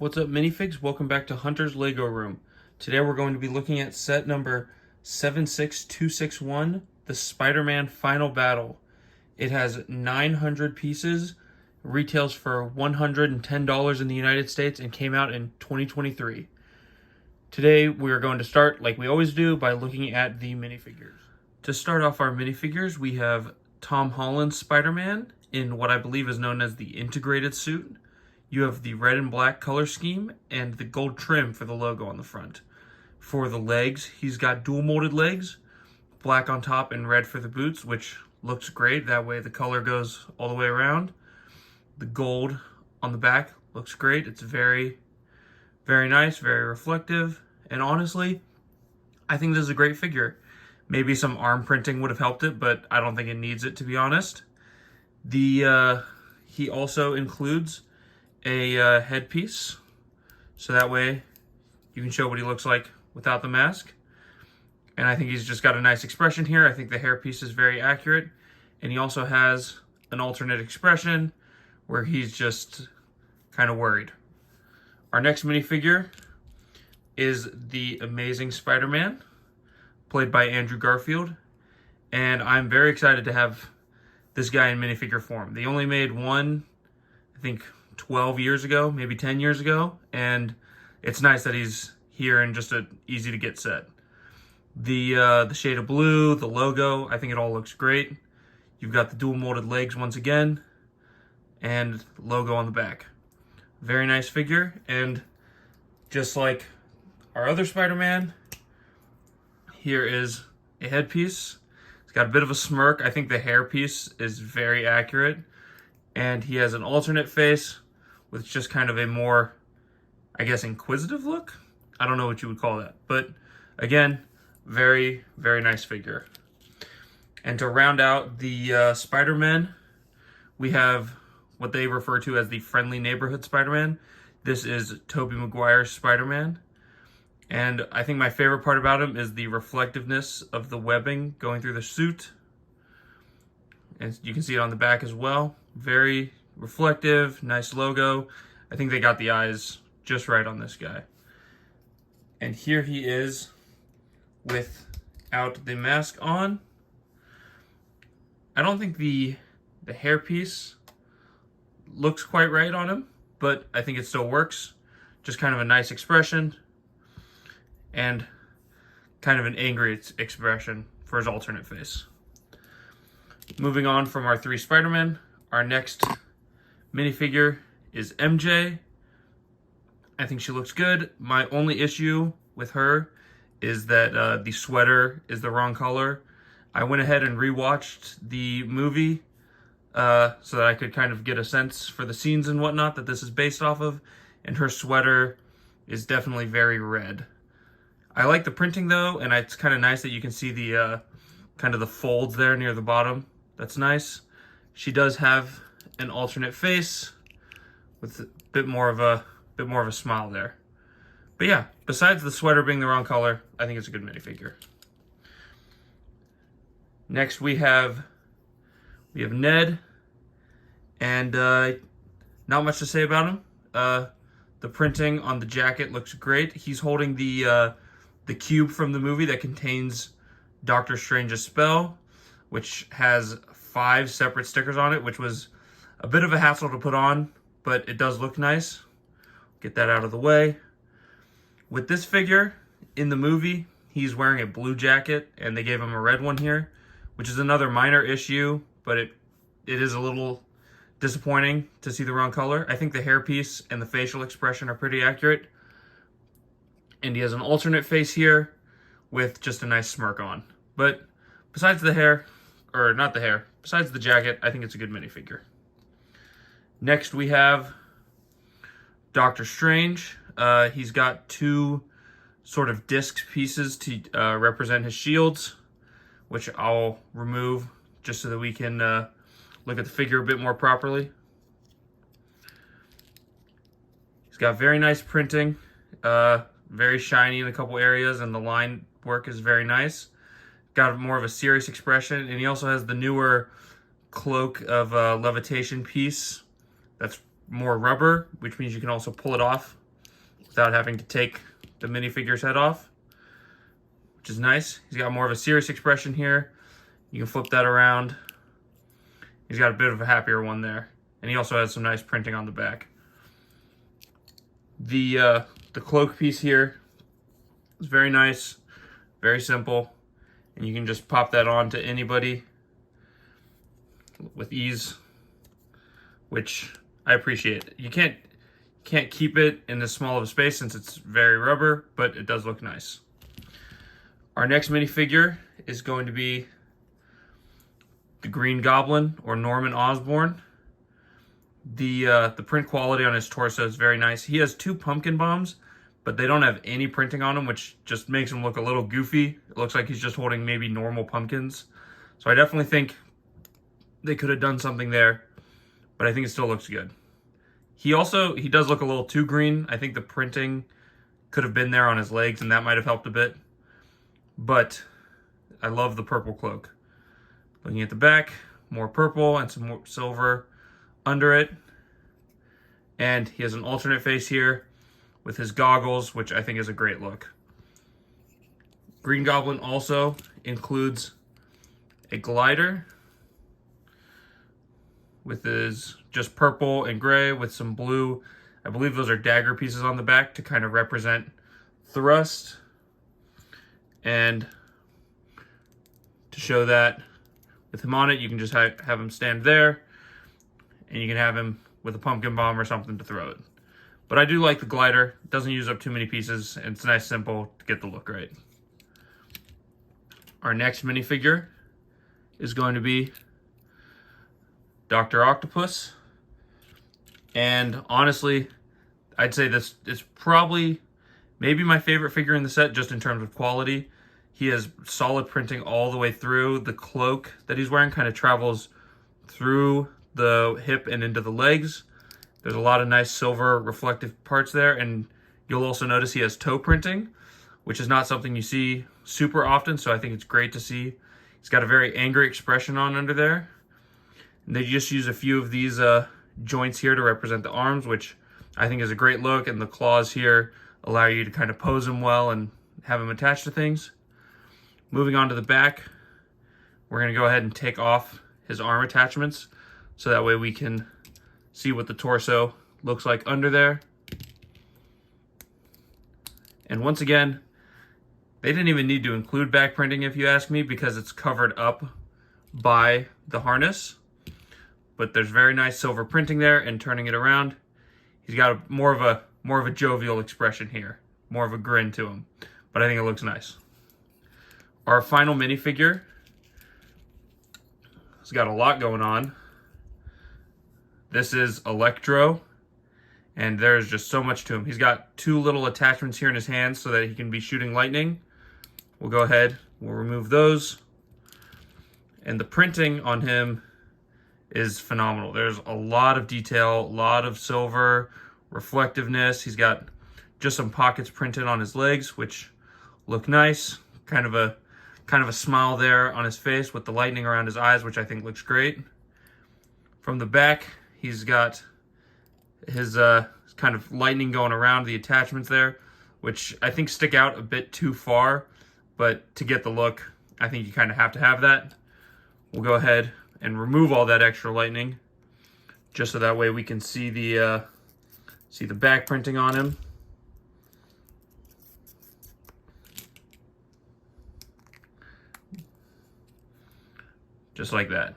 What's up, minifigs? Welcome back to Hunter's Lego Room. Today we're going to be looking at set number 76261, the Spider-Man Final Battle. It has 900 pieces, retails for $110 in the United States, and came out in 2023. Today we are going to start, like we always do, by looking at the minifigures. To start off our minifigures, we have Tom Holland's Spider-Man in what I believe is known as the integrated suit. You have the red and black color scheme and the gold trim for the logo on the front. For the legs, he's got dual molded legs, black on top and red for the boots, which looks great. That way the color goes all the way around. The gold on the back looks great. It's very, very nice, very reflective. And honestly, I think this is a great figure. Maybe some arm printing would have helped it, but I don't think it needs it, to be honest. He also includes a headpiece, so that way you can show what he looks like without the mask. And I think he's just got a nice expression here. I think the hairpiece is very accurate, and he also has an alternate expression where he's just kind of worried. Our next minifigure is the Amazing Spider-Man, played by Andrew Garfield, and I'm very excited to have this guy in minifigure form. They only made one, I think, 12 years ago, maybe 10 years ago, and it's nice that he's here in just an easy to get set. The shade of blue, the logo, I think it all looks great. You've got the dual molded legs once again, and logo on the back. Very nice figure, and just like our other Spider-Man, here is a headpiece. It's got a bit of a smirk. I think the hairpiece is very accurate, and he has an alternate face with just kind of a more, I guess, inquisitive look. I don't know what you would call that. But again, very, very nice figure. And to round out the Spider-Man, we have what they refer to as the Friendly Neighborhood Spider-Man. This is Tobey Maguire's Spider-Man. And I think my favorite part about him is the reflectiveness of the webbing going through the suit. And you can see it on the back as well. Very reflective, nice logo. I think they got the eyes just right on this guy. And here he is without the mask on. I don't think the hairpiece looks quite right on him, but I think it still works. Just kind of a nice expression and kind of an angry expression for his alternate face. Moving on from our three Spider-Men, our next minifigure is MJ. I think she looks good. My only issue with her is that the sweater is the wrong color. I went ahead and rewatched the movie so that I could kind of get a sense for the scenes and whatnot that this is based off of, and her sweater is definitely very red. I like the printing though, and it's kind of nice that you can see the kind of the folds there near the bottom. That's nice. She does have an alternate face with a bit more of a smile there. But yeah, besides the sweater being the wrong color, I think it's a good minifigure. Next we have Ned, and not much to say about him. The printing on the jacket looks great. He's holding the cube from the movie that contains Doctor Strange's spell, which has 5 separate stickers on it, which was a bit of a hassle to put on, but it does look nice. Get that out of the way. With this figure, in the movie, he's wearing a blue jacket, and they gave him a red one here, which is another minor issue, but it is a little disappointing to see the wrong color. I think the hairpiece and the facial expression are pretty accurate. And he has an alternate face here with just a nice smirk on. But besides the hair, or not the hair, besides the jacket, I think it's a good minifigure. Next we have Doctor Strange. He's got 2 sort of disc pieces to represent his shields, which I'll remove just so that we can look at the figure a bit more properly. He's got very nice printing, very shiny in a couple areas, and the line work is very nice. Got more of a serious expression, and he also has the newer cloak of levitation piece that's more rubber, which means you can also pull it off without having to take the minifigure's head off, which is nice. He's got more of a serious expression here. You can flip that around. He's got a bit of a happier one there. And he also has some nice printing on the back. The cloak piece here is very nice, very simple, and you can just pop that on to anybody with ease, which I appreciate. You can't keep it in this small of a space since it's very rubber, but it does look nice. Our next minifigure is going to be the Green Goblin, or Norman Osborn. The print quality on his torso is very nice. He has 2 pumpkin bombs, but they don't have any printing on them, which just makes him look a little goofy. It looks like he's just holding maybe normal pumpkins. So I definitely think they could have done something there, but I think it still looks good. He does look a little too green. I think the printing could have been there on his legs, and that might have helped a bit. But I love the purple cloak. Looking at the back, more purple and some more silver under it. And he has an alternate face here with his goggles, which I think is a great look. Green Goblin also includes a glider with his just purple and gray with some blue. I believe those are dagger pieces on the back to kind of represent thrust. And to show that with him on it, you can just have him stand there, and you can have him with a pumpkin bomb or something to throw it. But I do like the glider. It doesn't use up too many pieces, and it's nice, simple to get the look right. Our next minifigure is going to be Dr. Octopus. And honestly, I'd say this is probably maybe my favorite figure in the set, just in terms of quality. He has solid printing all the way through. The cloak that he's wearing kind of travels through the hip and into the legs. There's a lot of nice silver reflective parts there, and you'll also notice he has toe printing, which is not something you see super often, so I think it's great to see. He's got a very angry expression on under there. And they just use a few of these joints here to represent the arms, which I think is a great look, and the claws here allow you to kind of pose him well and have him attached to things. Moving on to the back, we're going to go ahead and take off his arm attachments so that way we can see what the torso looks like under there. And once again, they didn't even need to include back printing if you ask me, because it's covered up by the harness. But there's very nice silver printing there, and turning it around, he's got more of a jovial expression here, more of a grin to him. But I think it looks nice. Our final minifigure has got a lot going on. This is Electro, and there's just so much to him. He's got 2 little attachments here in his hands so that he can be shooting lightning. We'll go ahead, we'll remove those. And the printing on him is phenomenal. There's a lot of detail, a lot of silver, reflectiveness. He's got just some pockets printed on his legs, which look nice. Kind of a smile there on his face with the lightning around his eyes, which I think looks great. From the back, he's got his kind of lightning going around the attachments there, which I think stick out a bit too far, but to get the look, I think you kind of have to have that. We'll go ahead and remove all that extra lightning, just so that way we can see the back printing on him. Just like that.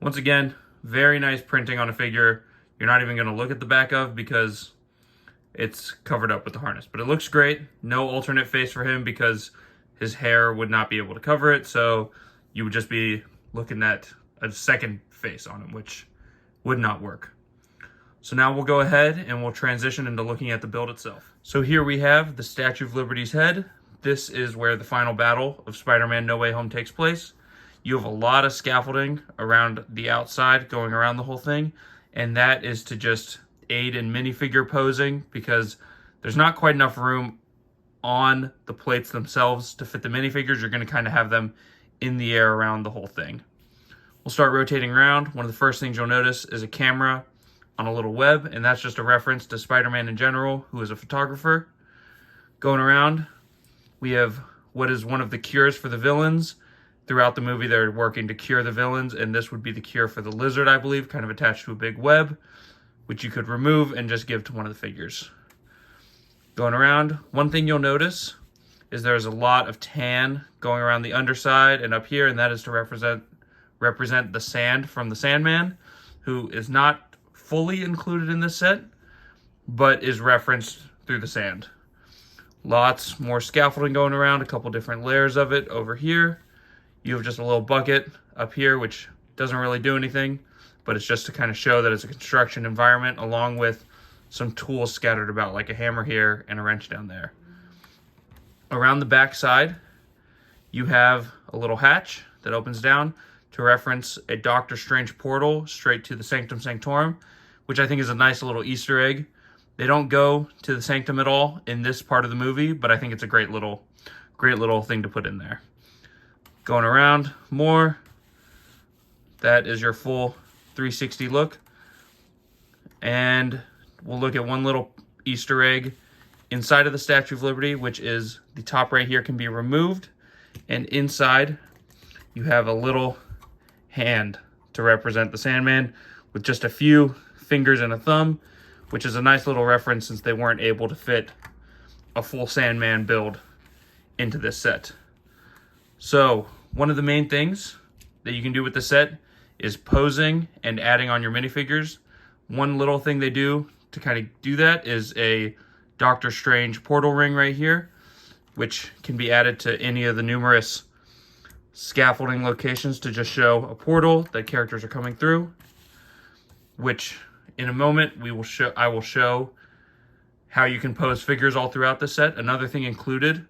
Once again, very nice printing on a figure you're not even going to look at the back of because it's covered up with the harness. But it looks great. No alternate face for him because his hair would not be able to cover it, so you would just be looking at a second face on him, which would not work. So now we'll go ahead and we'll transition into looking at the build itself. So here we have the Statue of Liberty's head. This is where the final battle of Spider-Man No Way Home takes place. You have a lot of scaffolding around the outside going around the whole thing, and that is to just aid in minifigure posing because there's not quite enough room on the plates themselves to fit the minifigures. You're going to kind of have them in the air around the whole thing. We'll start rotating around. One of the first things you'll notice is a camera on a little web, and that's just a reference to Spider-Man in general, who is a photographer. Going around, we have what is one of the cures for the villains. Throughout the movie, they're working to cure the villains, and this would be the cure for the lizard, I believe, kind of attached to a big web, which you could remove and just give to one of the figures. Going around, one thing you'll notice is there's a lot of tan going around the underside and up here, and that is to represent the sand from the Sandman, who is not fully included in this set, but is referenced through the sand. Lots more scaffolding going around, a couple different layers of it over here. You have just a little bucket up here, which doesn't really do anything, but it's just to kind of show that it's a construction environment, along with some tools scattered about, like a hammer here and a wrench down there. Around the back side, you have a little hatch that opens down to reference a Doctor Strange portal straight to the Sanctum Sanctorum, which I think is a nice little Easter egg. They don't go to the Sanctum at all in this part of the movie, but I think it's a great little thing to put in there. Going around more, that is your full 360 look. And we'll look at one little Easter egg inside of the Statue of Liberty, which is the top right here can be removed. And inside, you have a little hand to represent the Sandman with just a few fingers and a thumb, which is a nice little reference since they weren't able to fit a full Sandman build into this set. So, one of the main things that you can do with the set is posing and adding on your minifigures. One little thing they do to kind of do that is a Doctor Strange portal ring right here, which can be added to any of the numerous scaffolding locations to just show a portal that characters are coming through, which in a moment I will show how you can pose figures all throughout the set. Another thing included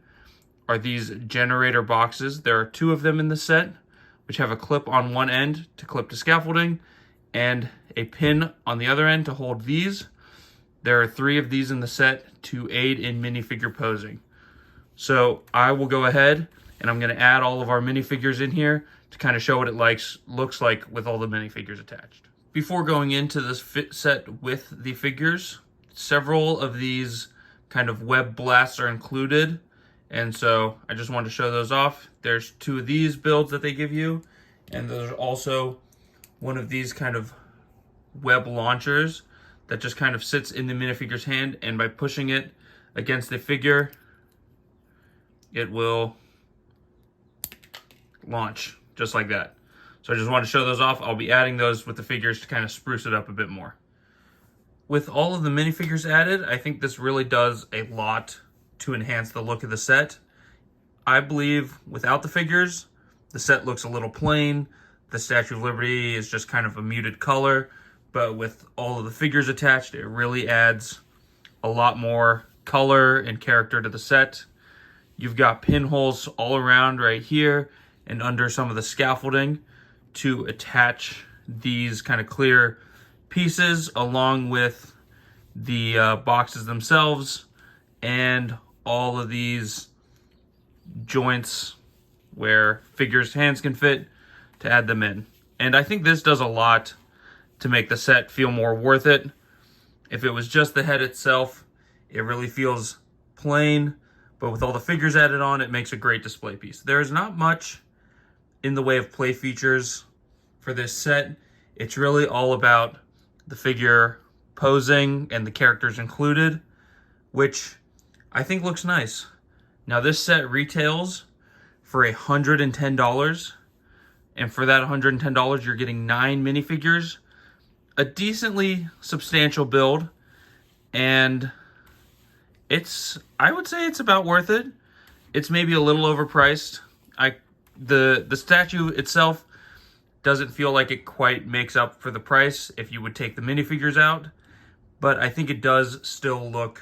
are these generator boxes. There are 2 of them in the set, which have a clip on one end to clip to scaffolding and a pin on the other end to hold these. There are 3 of these in the set to aid in minifigure posing. So I will go ahead and I'm going to add all of our minifigures in here to kind of show what it looks like with all the minifigures attached. Before going into this fit set with the figures, several of these kind of web blasts are included, and so I just wanted to show those off. There's 2 of these builds that they give you, and there's also one of these kind of web launchers that just kind of sits in the minifigure's hand, and by pushing it against the figure, it will launch just like that. So I just want to show those off. I'll be adding those with the figures to kind of spruce it up a bit more. With all of the minifigures added, I think this really does a lot to enhance the look of the set. I believe without the figures, the set looks a little plain. The Statue of Liberty is just kind of a muted color, but with all of the figures attached, it really adds a lot more color and character to the set. You've got pinholes all around right here and under some of the scaffolding to attach these kind of clear pieces along with the boxes themselves and all of these joints where figures' hands can fit to add them in. And I think this does a lot to make the set feel more worth it. If it was just the head itself, it really feels plain, but with all the figures added on, it makes a great display piece. There is not much in the way of play features for this set. It's really all about the figure posing and the characters included, which I think looks nice. Now this set retails for $110, and for that $110 you're getting 9 minifigures, a decently substantial build, and I would say it's about worth it. It's maybe a little overpriced. The statue itself doesn't feel like it quite makes up for the price if you would take the minifigures out, but I think it does still look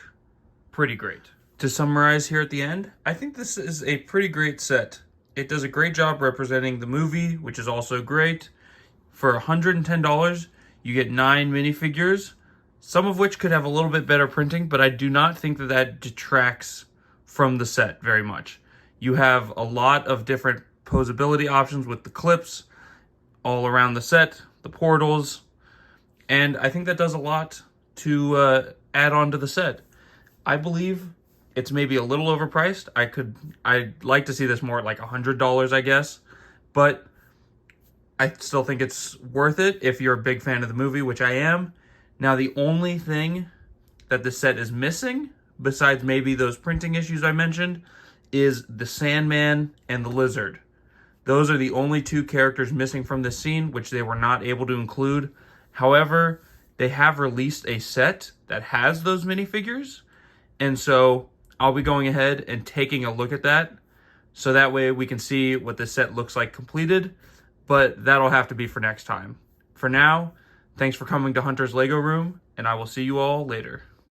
pretty great. To summarize here at the end, I think this is a pretty great set. It does a great job representing the movie, which is also great. For $110, you get 9 minifigures, some of which could have a little bit better printing, but I do not think that that detracts from the set very much. You have a lot of different posability options with the clips all around the set, the portals, And I think that does a lot to add on to the set. I believe it's maybe a little overpriced. I'd like to see this more at like $100, I guess. But I still think it's worth it if you're a big fan of the movie, which I am. Now, the only thing that the set is missing, besides maybe those printing issues I mentioned, is the Sandman and the Lizard. Those are the only two characters missing from this scene, which they were not able to include. However, they have released a set that has those minifigures, and so I'll be going ahead and taking a look at that, so that way we can see what the set looks like completed, but that'll have to be for next time. For now, thanks for coming to Hunter's Lego Room, and I will see you all later.